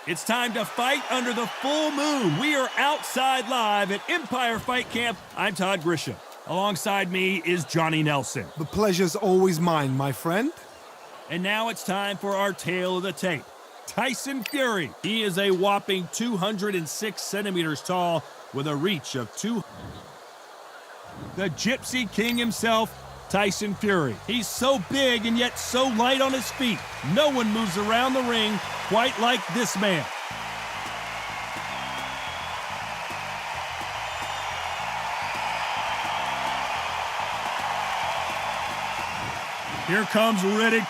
It's time to fight under the full moon. We are outside live at Empire Fight Camp. I'm Todd Grisham. Alongside me is Johnny Nelson. The pleasure's always mine, my friend. And now it's time for our tale of the tape. Tyson Fury. He is a whopping 206 centimeters tall with a reach of 2. The Gypsy King himself, Tyson Fury. He's so big and yet so light on his feet. No one moves around the ring quite like this man. Here comes Riddick.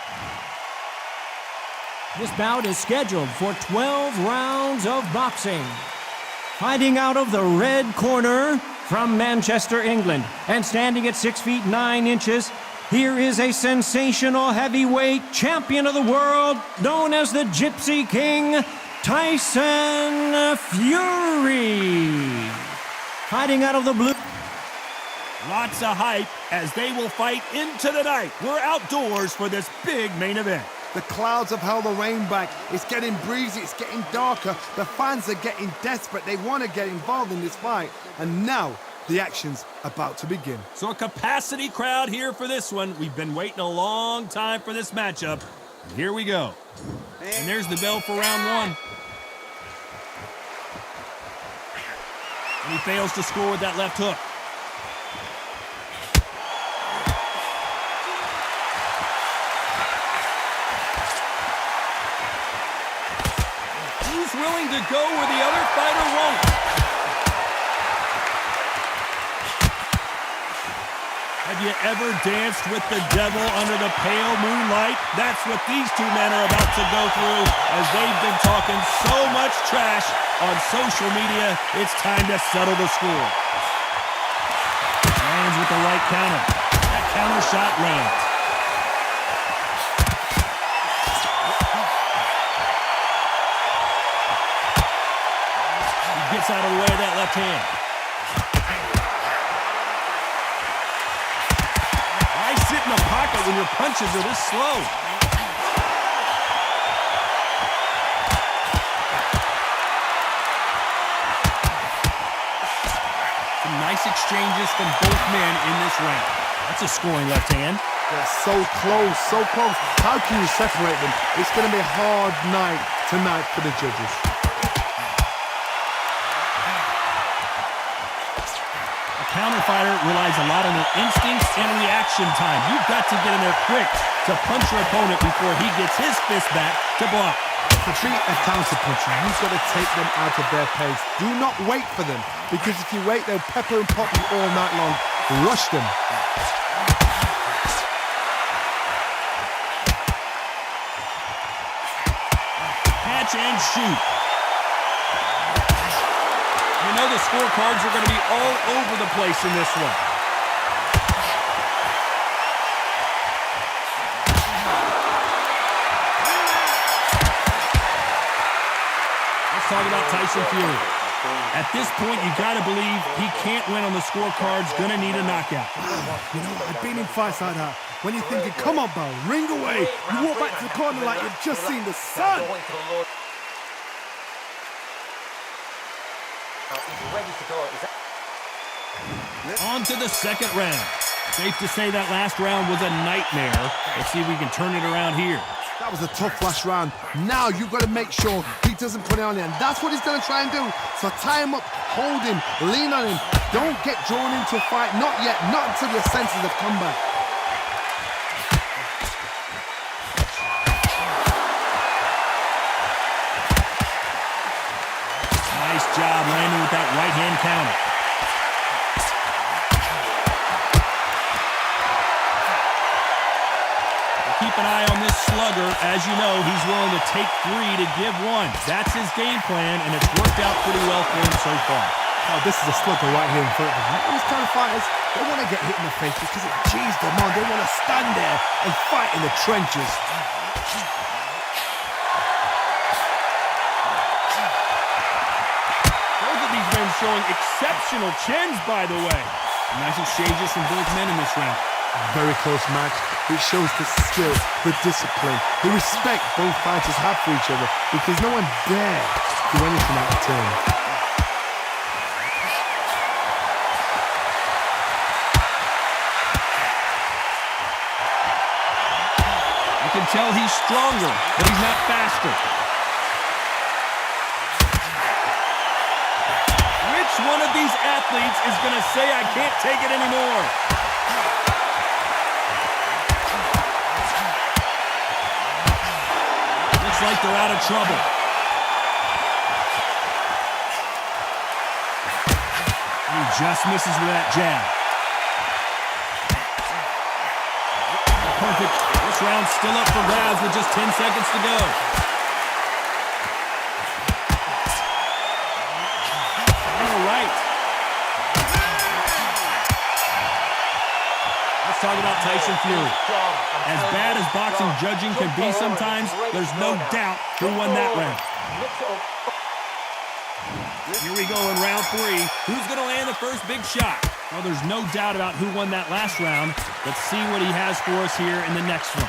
This bout is scheduled for 12 rounds of boxing. Fighting out of the red corner from Manchester, England, and standing at 6 feet 9 inches, here is a sensational heavyweight champion of the world, known as the Gypsy King, Tyson Fury. Fighting out of the blue. Lots of hype as they will fight into the night. We're outdoors for this big main event. The clouds have held the rain back. It's getting breezy, it's getting darker. The fans are getting desperate. They want to get involved in this fight. And now, the action's about to begin. So a capacity crowd here for this one. We've been waiting a long time for this matchup. And here we go. And there's the bell for round one. And he fails to score with that left hook. He's willing to go where the other fighter won't. Have you ever danced with the devil under the pale moonlight? That's what these two men are about to go through as they've been talking so much trash on social media. It's time to settle the score. Lands with the right counter. That counter shot lands. He gets out of the way of that left hand. Sit in the pocket when your punches are this slow. Some nice exchanges from both men in this round. That's a scoring left hand. They're so close, so close. How can you separate them? It's going to be a hard night tonight for the judges. Counter fighter relies a lot on their instincts and reaction time. You've got to get in there quick to punch your opponent before he gets his fist back to block. To treat a counter puncher, you've got to take them out of their pace. Do not wait for them, because if you wait, they'll pepper and pop you all night long. Rush them. Catch and shoot. You know the scorecards are going to be all over the place in this one. Let's talk about Tyson Fury. At this point, you got to believe he can't win on the scorecards. Going to need a knockout. You know, I've been in fights like that. When you're thinking, come on, Bowe, ring away. You walk back to the corner like you've just seen the sun. On to the second round. Safe to say that last round was a nightmare. Let's see if we can turn it around here. That was a tough last round. Now you've got to make sure he doesn't put it on you, and that's what he's going to try and do. So tie him up, hold him, lean on him. Don't get drawn into a fight. Not yet. Not until your senses have come back. Nice job landing with that right-hand counter. Keep an eye on this slugger. As you know, he's willing to take 3 to give 1. That's his game plan, and it's worked out pretty well for him so far. Oh, this is a slugger right here in front of him. These kind of fighters, they want to get hit in the face because it cheers them on. They want to stand there and fight in the trenches. Both of these men showing exceptional chins, by the way. Nice exchanges from both men in this round. Very close match. It shows the skill, the discipline, the respect both fighters have for each other, because no one dare do anything out of turn. You can tell he's stronger, but he's not faster. Which one of these athletes is going to say, I can't take it anymore? Looks like they're out of trouble. He just misses with that jab. Perfect. This round's still up for grabs with just 10 seconds to go. All right. Let's talk about Tyson Fury. As bad as boxing judging can be sometimes, there's no doubt who won that round. Here we go in round 3. Who's going to land the first big shot? Well, there's no doubt about who won that last round. Let's see what he has for us here in the next one.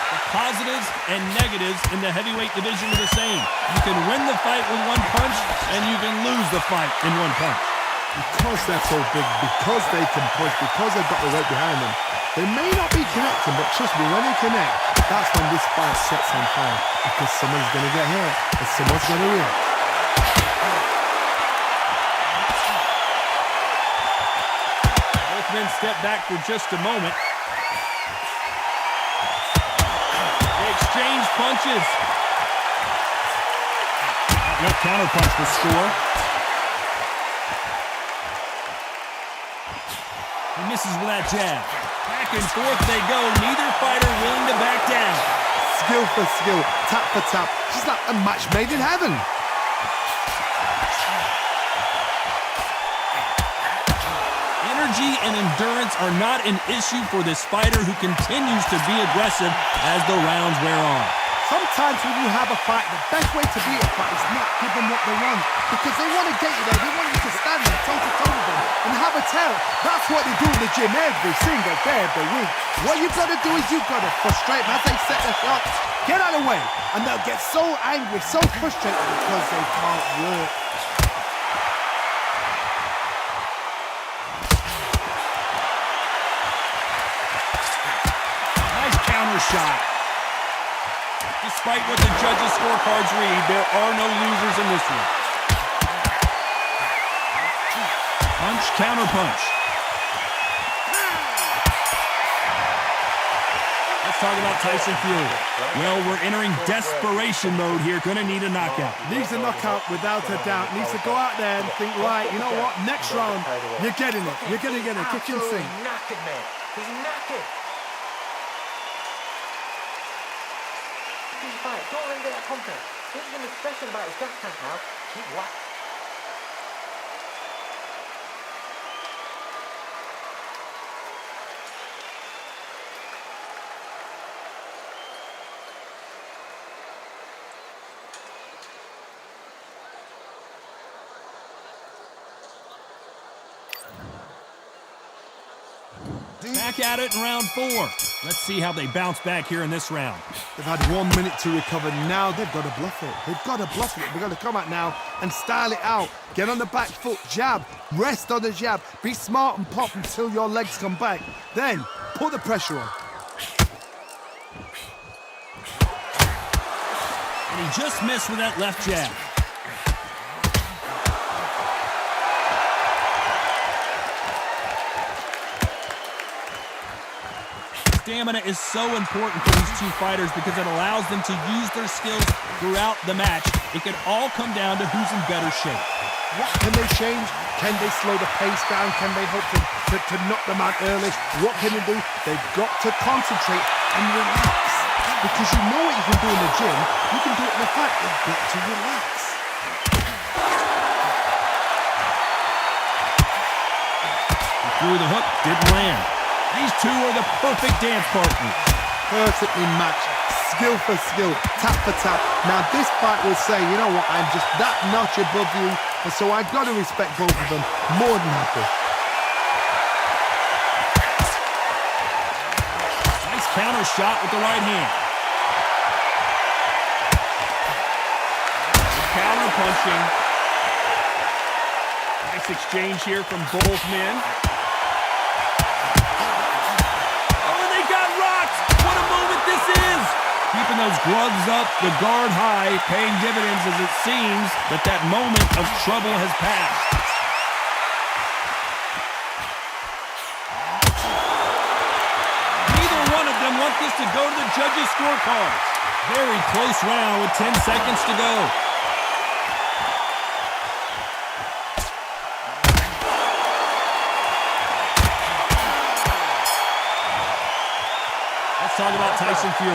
The positives and negatives in the heavyweight division are the same. You can win the fight with one punch, and you can lose the fight in one punch. Because they're so big, because they can push, because they've got the weight behind them, they may not be connecting, but trust me, when they connect, that's when this fight sets on fire. Because someone's going to get hurt, and someone's going to win. Both men step back for just a moment. They exchange punches. No counterpunch to score. He misses with that jab. Back and forth they go. Neither fighter willing to back down. Skill for skill, tap for tap. Just like a match made in heaven. Energy and endurance are not an issue for this fighter who continues to be aggressive as the rounds wear on. Sometimes when you have a fight, the best way to beat a fight is not give them what they want. Because they want to get you there. They want you to stand there toe-to-toe with them and have a tell. That's what they do in the gym every single day of the week. What you've got to do is you've got to frustrate them as they set their shots. Get out of the way. And they'll get so angry, so frustrated because they can't work. Nice counter shot. Despite what the judges' scorecards read, there are no losers in this one. Punch, counter punch. Let's talk about Tyson Fury. Well, we're entering desperation mode here. Gonna need a knockout. Needs a knockout without a doubt. Needs to go out there and think, right, you know what? Next round, you're getting it. You're going to get a kitchen sink. Knackered, man. He's knackered. Fight. Don't let him get that confidence. He's going to be stressing about his gas tank now. Keep whack. Back at it in round 4. Let's see how they bounce back here in this round. They've had 1 minute to recover. Now they've got to bluff it. They've got to bluff it. They've got to come out now and style it out. Get on the back foot, jab, rest on the jab. Be smart and pop until your legs come back. Then put the pressure on. And he just missed with that left jab. Stamina is so important for these two fighters because it allows them to use their skills throughout the match. It can all come down to who's in better shape. What can they change? Can they slow the pace down? Can they hope to knock them out early? What can they do? They've got to concentrate and relax. Because you know what you can do in the gym, you can do it in the fight. You've got to relax. He threw the hook, didn't land. These two are the perfect dance partners. Perfectly matched. skill for skill, tap for tap. Now this fight will say, you know what, I'm just that notch above you, and so I got to respect both of them more than happy. Nice counter shot with the right hand. Counter punching. Nice exchange here from both men. Oh, and they got rocked! What a moment this is! Keeping those gloves up, the guard high, paying dividends as it seems that that moment of trouble has passed. Neither one of them want this to go to the judges' scorecards. Very close round with 10 seconds to go. Talk about Tyson Fury.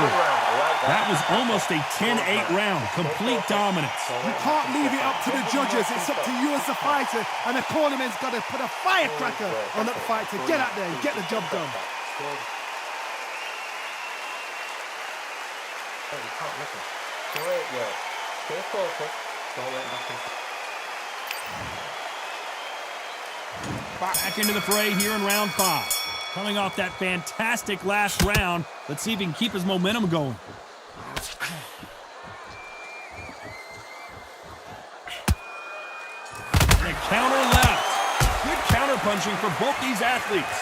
That was almost a 10-8 round, complete dominance. You can't leave it up to the judges. It's up to you as the fighter, and the cornerman's got to put a firecracker on that fight to get out there and get the job done. You can't listen. Great work. Stay focused. Don't let back Back into the fray here in round 5. Coming off that fantastic last round, let's see if he can keep his momentum going. And a counter left. Good counter punching for both these athletes.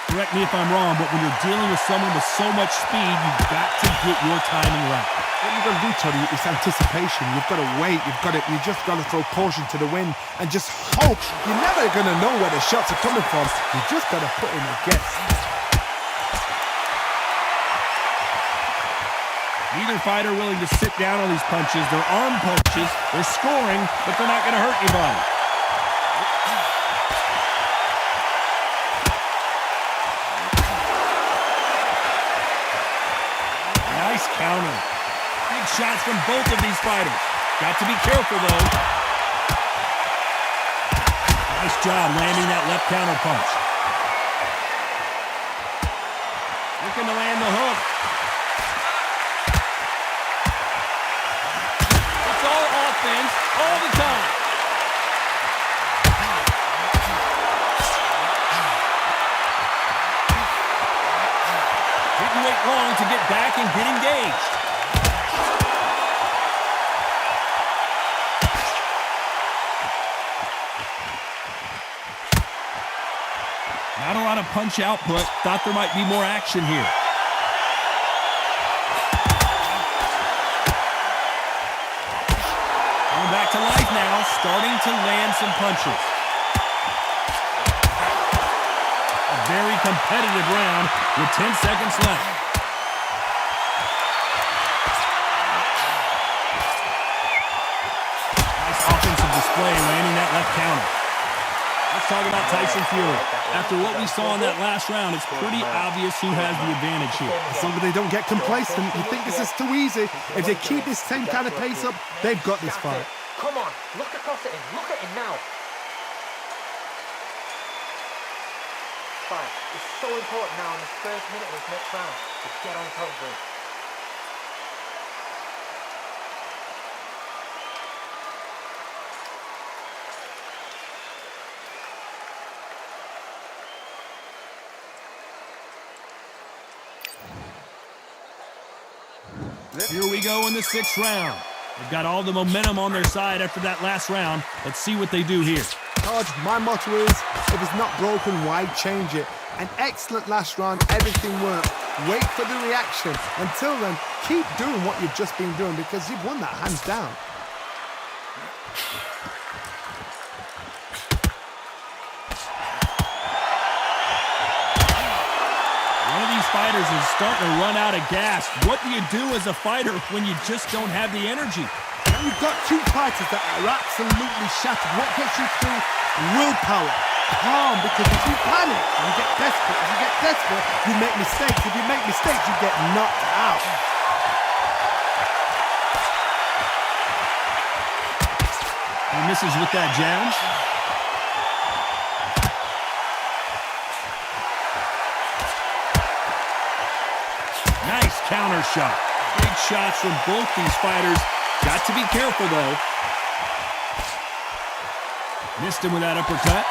Correct me if I'm wrong, but when you're dealing with someone with so much speed, you've got to get your timing right. What you've got to do, Toddy, is anticipation. You've got to wait. You just got to throw caution to the wind and just hope. You're never going to know where the shots are coming from. You just got to put in a guess. Neither fighter willing to sit down on these punches. They're arm punches. They're scoring, but they're not going to hurt anybody. Nice counter. Big shots from both of these fighters. Got to be careful, though. Nice job landing that left counter punch. Looking to land the hook. It's all offense all the time. Didn't wait long to get back and get engaged. Not a lot of punch output. Thought there might be more action here. Going back to life now, starting to land some punches. A very competitive round with 10 seconds left. Nice offensive display, landing that left counter. Let's talk about Tyson Fury. After what we saw in that last round, it's pretty obvious who has the advantage here. As long as they don't get complacent, you think this is too easy. If they keep this same kind of pace up, they've got this fight. Come on, look across at him. Look at him now. Fight. It's so important now in the first minute of this next round to get on top of him. Here we go in the 6th round. They've got all the momentum on their side after that last round. Let's see what they do here. Todd, my motto is, if it's not broken, why change it? An excellent last round, everything worked. Wait for the reaction. Until then, keep doing what you've just been doing because you've won that hands down. One of these fighters is starting to run out of gas. What do you do as a fighter when you just don't have the energy? And you've got two fighters that are absolutely shattered. What gets you through? Willpower. Calm, because if you panic, you get desperate. If you get desperate, you make mistakes. If you make mistakes, you get knocked out. He misses with that jab. counter shot. Big shots from both these fighters. Got to be careful, though. Missed him with that uppercut.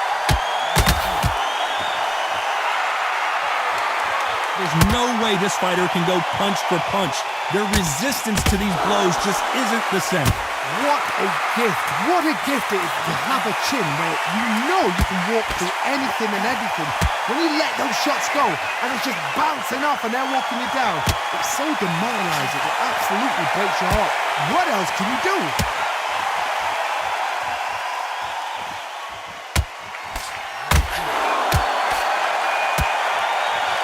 There's no way this fighter can go punch for punch. Their resistance to these blows just isn't the same. What a gift. What a gift it is to have a chin where you know you can walk through anything and everything. When you let those shots go and it's just bouncing off and they're walking you down, it's so demoralizing. It absolutely breaks your heart. What else can you do?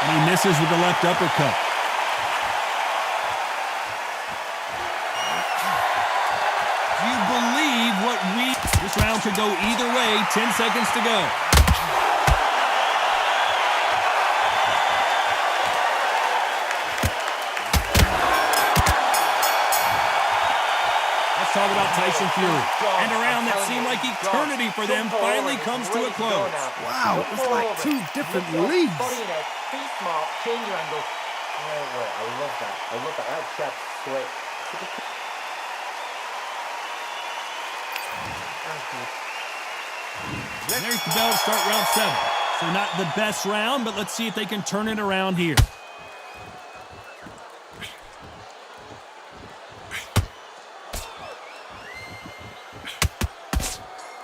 And he misses with the left uppercut. Do you believe what this round could go either way? 10 seconds to go. Let's talk about Tyson Fury. And a round that seemed like eternity for them finally comes to a close. Wow, it's like two different leagues. Be smart, change your angle. I love that. I love that. That jab sweat. There's the bell to start round 7. So not the best round, but let's see if they can turn it around here.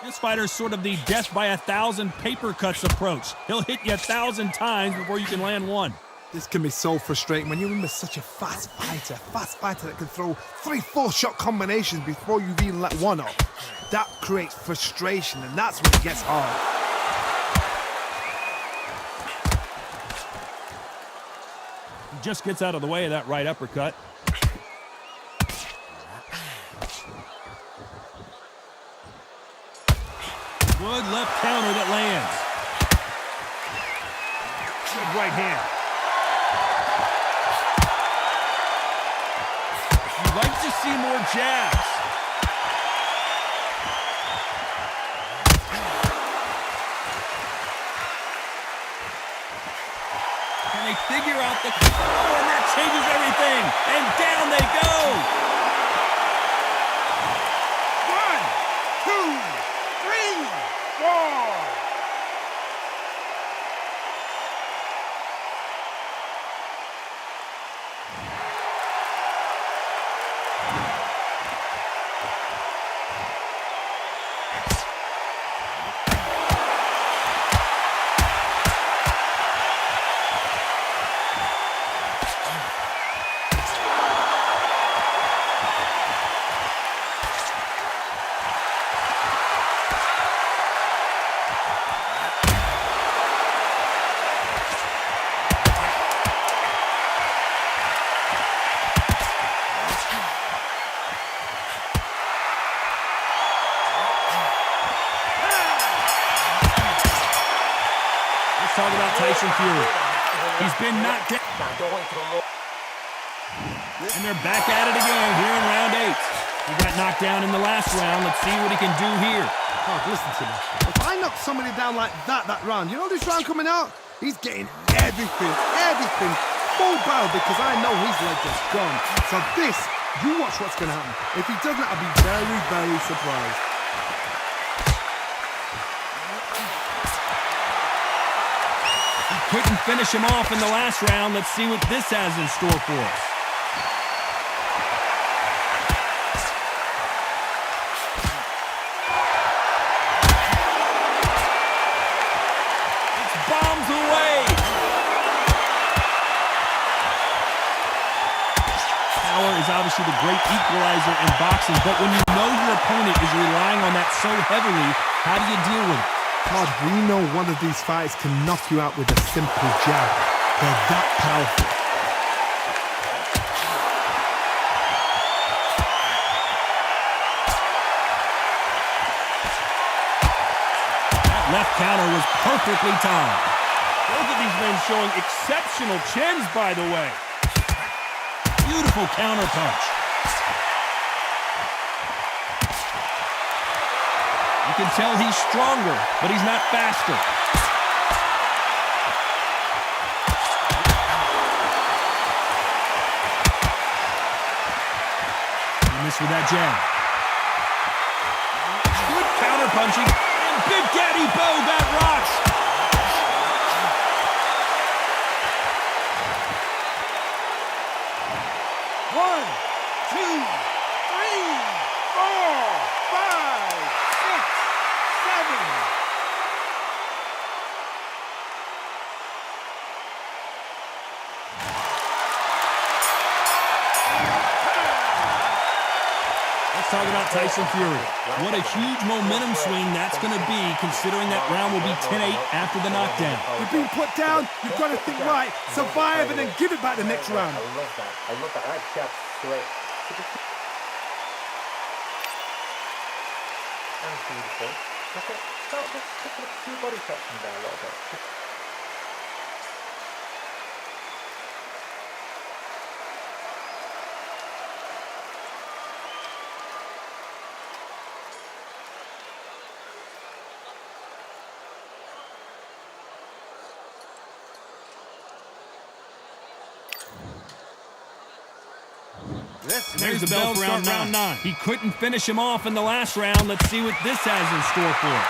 This fighter's sort of the death by 1,000 paper cuts approach. He'll hit you 1,000 times before you can land one. This can be so frustrating when you're in with such a fast fighter that can throw 3-4 shot combinations before you've even let one off. That creates frustration, and that's when it gets hard. He just gets out of the way of that right uppercut. Good left counter that lands. Good right hand. You'd like to see more jabs. Can they figure out the... Oh, and that changes everything. And down they go. 1, 2, 3, 4. Talk about Tyson Fury. He's been knocked down. And they're back at it again here in round 8. He got knocked down in the last round. Let's see what he can do here. Oh, listen to me. If I knock somebody down like that round, you know this round coming out? He's getting everything, full barrel, because I know his leg is gone. So this, you watch what's going to happen. If he doesn't, I'll be very, very surprised. Couldn't finish him off in the last round. Let's see what this has in store for us. It's bombs away. Power is obviously the great equalizer in boxing, but when you know your opponent is relying on that so heavily, how do you deal with it? Todd, we know one of these fights can knock you out with a simple jab. They're that powerful. That left counter was perfectly timed. Both of these men showing exceptional chins, by the way. Beautiful counter punch. You can tell he's stronger, but he's not faster. finish with that jab. Good counter punching. And Big Daddy Bowe got rocks. One, two, three, four, five, six, seven. Let's talk about Tyson Fury. What a huge momentum swing that's going to be, considering that round will be 10-8 after the knockdown. You've been put down, you've got to think right, survive and then give it back the next round. I love that. I love that. That jab straight. And beautiful. Start just picking up a few body shots from there a little bit. There's the bell for round 9. He couldn't finish him off in the last round. Let's see what this has in store for us.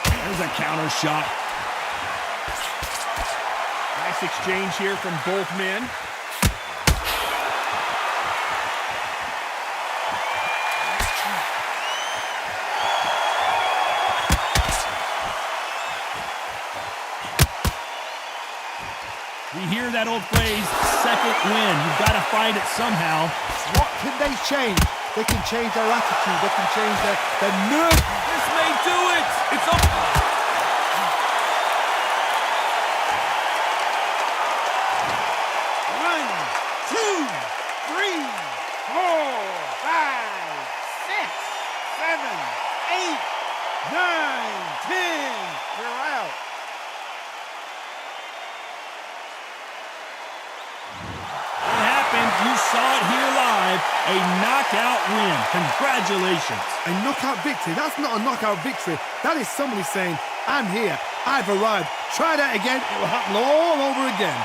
There's a counter shot. Nice exchange here from both men. We hear that old phrase, second win. You've got to find it somehow. What can they change? They can change their attitude. They can change their nerve. This may do it. It's up. One, two, three, four, five, six, seven, eight, nine, 10. We're out. You saw it here live, a knockout win. Congratulations. A knockout victory? That's not a knockout victory. That is somebody saying, I'm here, I've arrived. Try that again, it will happen all over again.